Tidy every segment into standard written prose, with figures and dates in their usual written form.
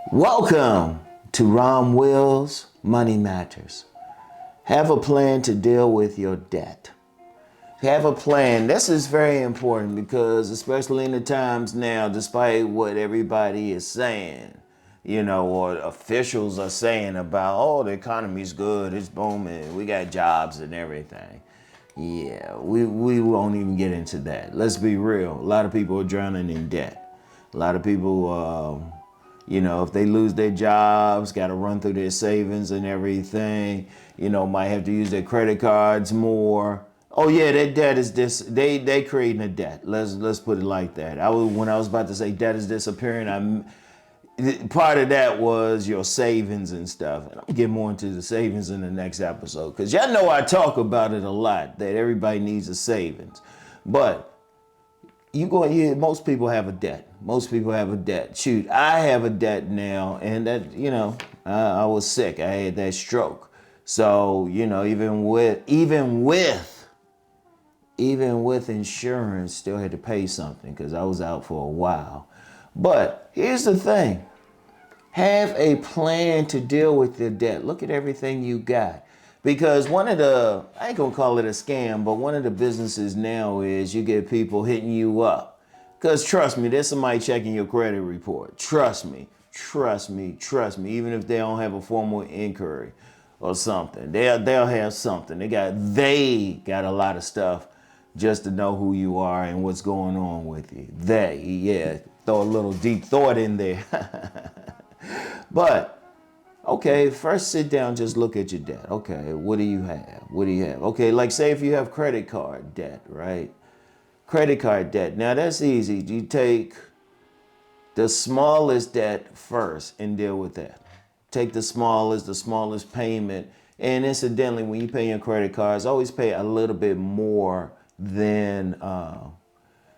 Welcome to Rom Wills Money Matters. Have a plan to deal with your debt. Have a plan. This is very important because especially in the times now, despite what everybody is saying, or officials are saying about, oh, the economy's good, it's booming, we got jobs and everything. Yeah, we won't even get into that. Let's be real. A lot of people are drowning in debt. A lot of people, if they lose their jobs, got to run through their savings and everything, might have to use their credit cards more. Oh yeah, that debt is they creating a debt. Let's put it like that. When I was about to say debt is disappearing, part of that was your savings and stuff. And I'll get more into the savings in the next episode because y'all know I talk about it a lot, that everybody needs a savings. But most people have a debt. Most people have a debt. Shoot, I have a debt now, and that, I was sick. I had that stroke. So, even with insurance, still had to pay something because I was out for a while. But here's the thing. Have a plan to deal with your debt. Look at everything you got. Because I ain't gonna call it a scam, but one of the businesses now is you get people hitting you up. Because trust me, there's somebody checking your credit report. Trust me. Even if they don't have a formal inquiry or something, they'll have something. They got a lot of stuff just to know who you are and what's going on with you. Throw a little deep thought in there. But okay, first sit down, just look at your debt. Okay, what do you have? Okay, like say if you have credit card debt, right? Credit card debt. Now that's easy. You take the smallest debt first and deal with that. Take the smallest payment. And incidentally, when you pay your credit cards, always pay a little bit more than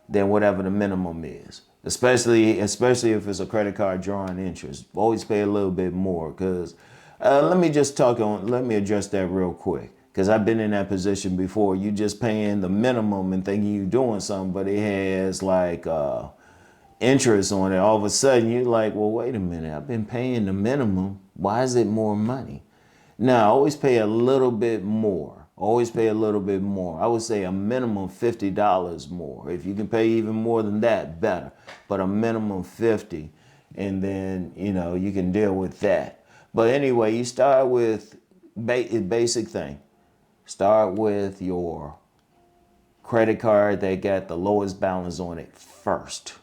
whatever the minimum is. Especially if it's a credit card drawing interest. Always pay a little bit more because let me address that real quick because I've been in that position before. You just paying the minimum and thinking you're doing something, but it has like interest on it. All of a sudden you're like, well, wait a minute, I've been paying the minimum. Why is it more money? Now, always pay a little bit more. I would say a minimum $50 more. If you can pay even more than that, better. But a minimum 50, and then you can deal with that. But anyway, you start with basic thing. Start with your credit card that got the lowest balance on it first.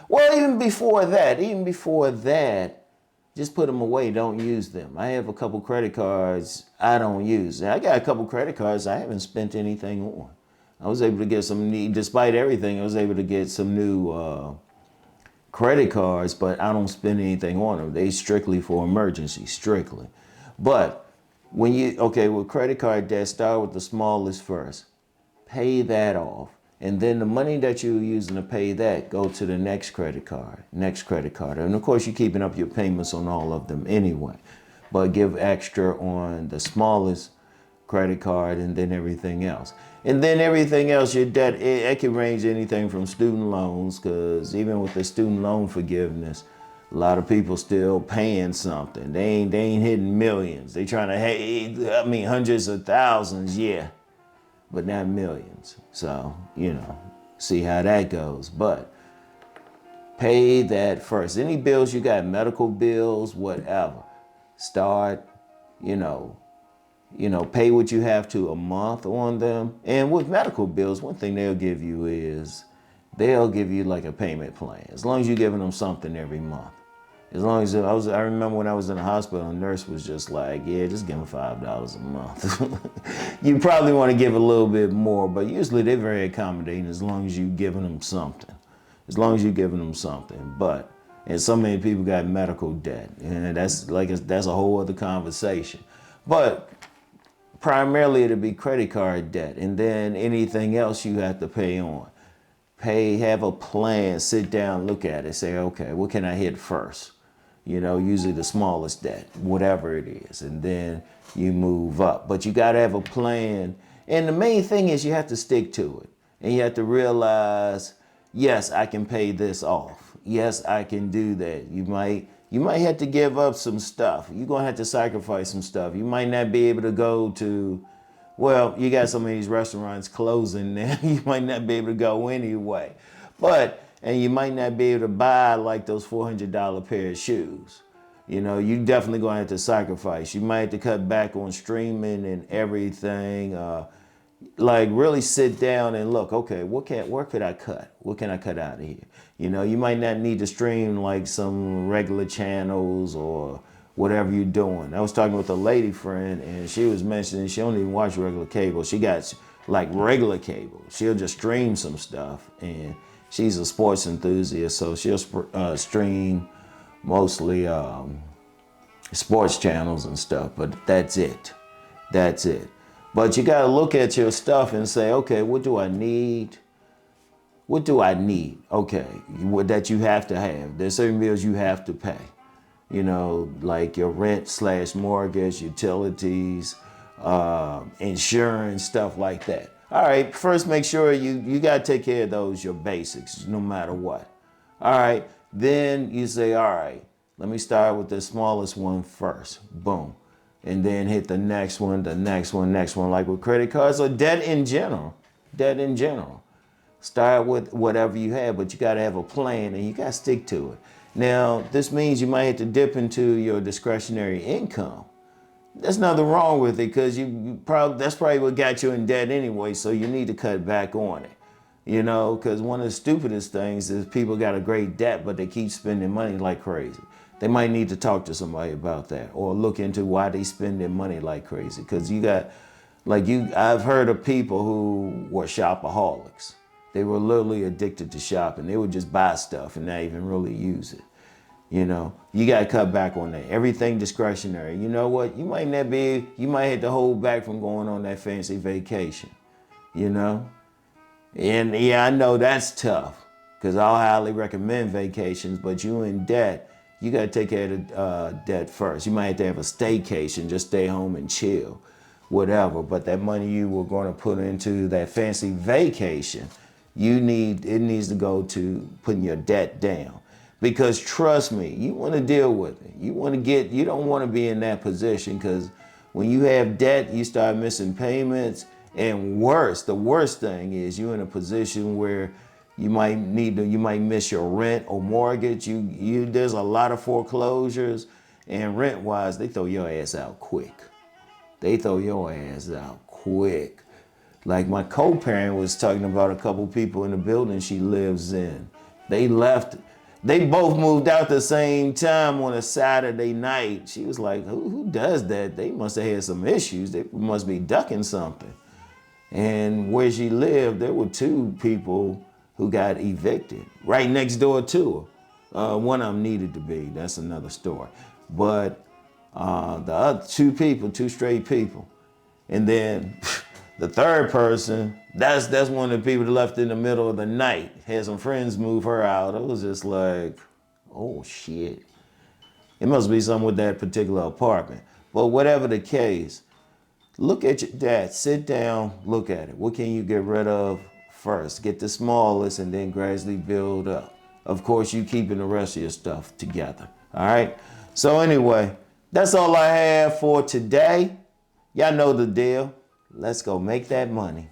Well, even before that. Just put them away. Don't use them. I have a couple credit cards I don't use. I got a couple credit cards I haven't spent anything on. I was able to get despite everything, I was able to get some new credit cards, but I don't spend anything on them. They strictly for emergency, strictly. But with credit card debt, start with the smallest first. Pay that off. And then the money that you're using to pay that, go to the next credit card. And of course, you're keeping up your payments on all of them anyway. But give extra on the smallest credit card and then everything else. And then everything else, your debt, it can range anything from student loans, because even with the student loan forgiveness, a lot of people still paying something. They ain't hitting millions. They trying to, hundreds of thousands, yeah. But not millions. So, see how that goes. But pay that first. Any bills you got, medical bills, whatever. Start, pay what you have to a month on them. And with medical bills, one thing they'll give you like a payment plan. As long as you're giving them something every month. As long as I remember when I was in the hospital, a nurse was just like, yeah, just give them $5 a month. You probably want to give a little bit more, but usually they're very accommodating as long as you're giving them something. And so many people got medical debt, and that's a whole other conversation. But primarily it'll be credit card debt, and then anything else you have to pay on. Have a plan, sit down, look at it, say, okay, what can I hit first? Usually the smallest debt, whatever it is, and then you move up. But you got to have a plan. And the main thing is you have to stick to it. And you have to realize, yes, I can pay this off. yes, I can do that. You might have to give up some stuff. You're gonna have to sacrifice some stuff. You might not be able to go to, well, you got some of these restaurants closing now. You might not be able to go anyway. And you might not be able to buy like those $400 pair of shoes. You know, you definitely gonna have to sacrifice. You might have to cut back on streaming and everything. Like really sit down and look, okay, where could I cut? What can I cut out of here? You know, you might not need to stream like some regular channels or whatever you're doing. I was talking with a lady friend and she was mentioning she don't even watch regular cable. She got like regular cable. She'll just stream some stuff, and she's a sports enthusiast, so she'll stream mostly sports channels and stuff, but that's it. That's it. But you got to look at your stuff and say, okay, what do I need? What do I need? Okay, that you have to have. There's certain bills you have to pay. You know, like your rent/mortgage, utilities, insurance, stuff like that. All right, first make sure you got to take care of those, your basics, no matter what. All right, then you say, all right, let me start with the smallest one first. Boom. And then hit the next one, next one, like with credit cards or debt in general. Debt in general. Start with whatever you have, but you got to have a plan and you got to stick to it. Now, this means you might have to dip into your discretionary income. There's nothing wrong with it because that's probably what got you in debt anyway, so you need to cut back on it. You know, because one of the stupidest things is people got a great debt, but they keep spending money like crazy. They might need to talk to somebody about that or look into why they spend their money like crazy. Because I've heard of people who were shopaholics. They were literally addicted to shopping. They would just buy stuff and not even really use it. You know, you got to cut back on that. Everything discretionary. You know what? You might have to hold back from going on that fancy vacation, you know? And yeah, I know that's tough because I'll highly recommend vacations, but you in debt, you got to take care of the debt first. You might have to have a staycation, just stay home and chill, whatever. But that money you were going to put into that fancy vacation, it needs to go to putting your debt down. Because trust me, you want to deal with it. You don't want to be in that position because when you have debt, you start missing payments. And the worst thing is you're in a position where you might miss your rent or mortgage. There's a lot of foreclosures, and rent-wise, they throw your ass out quick. Like my co-parent was talking about a couple people in the building she lives in. They both moved out the same time on a Saturday night. She was like, who does that? They must have had some issues. They must be ducking something. And where she lived, there were 2 people who got evicted right next door to her. One of them needed to be. That's another story. But the other 2 straight people. And then the third person, that's one of the people that left in the middle of the night. Had some friends move her out. It was just like, oh shit. It must be something with that particular apartment. But whatever the case, look at your debt, sit down, look at it. What can you get rid of first? Get the smallest and then gradually build up. Of course, you keeping the rest of your stuff together, all right? So anyway, that's all I have for today. Y'all know the deal. Let's go make that money.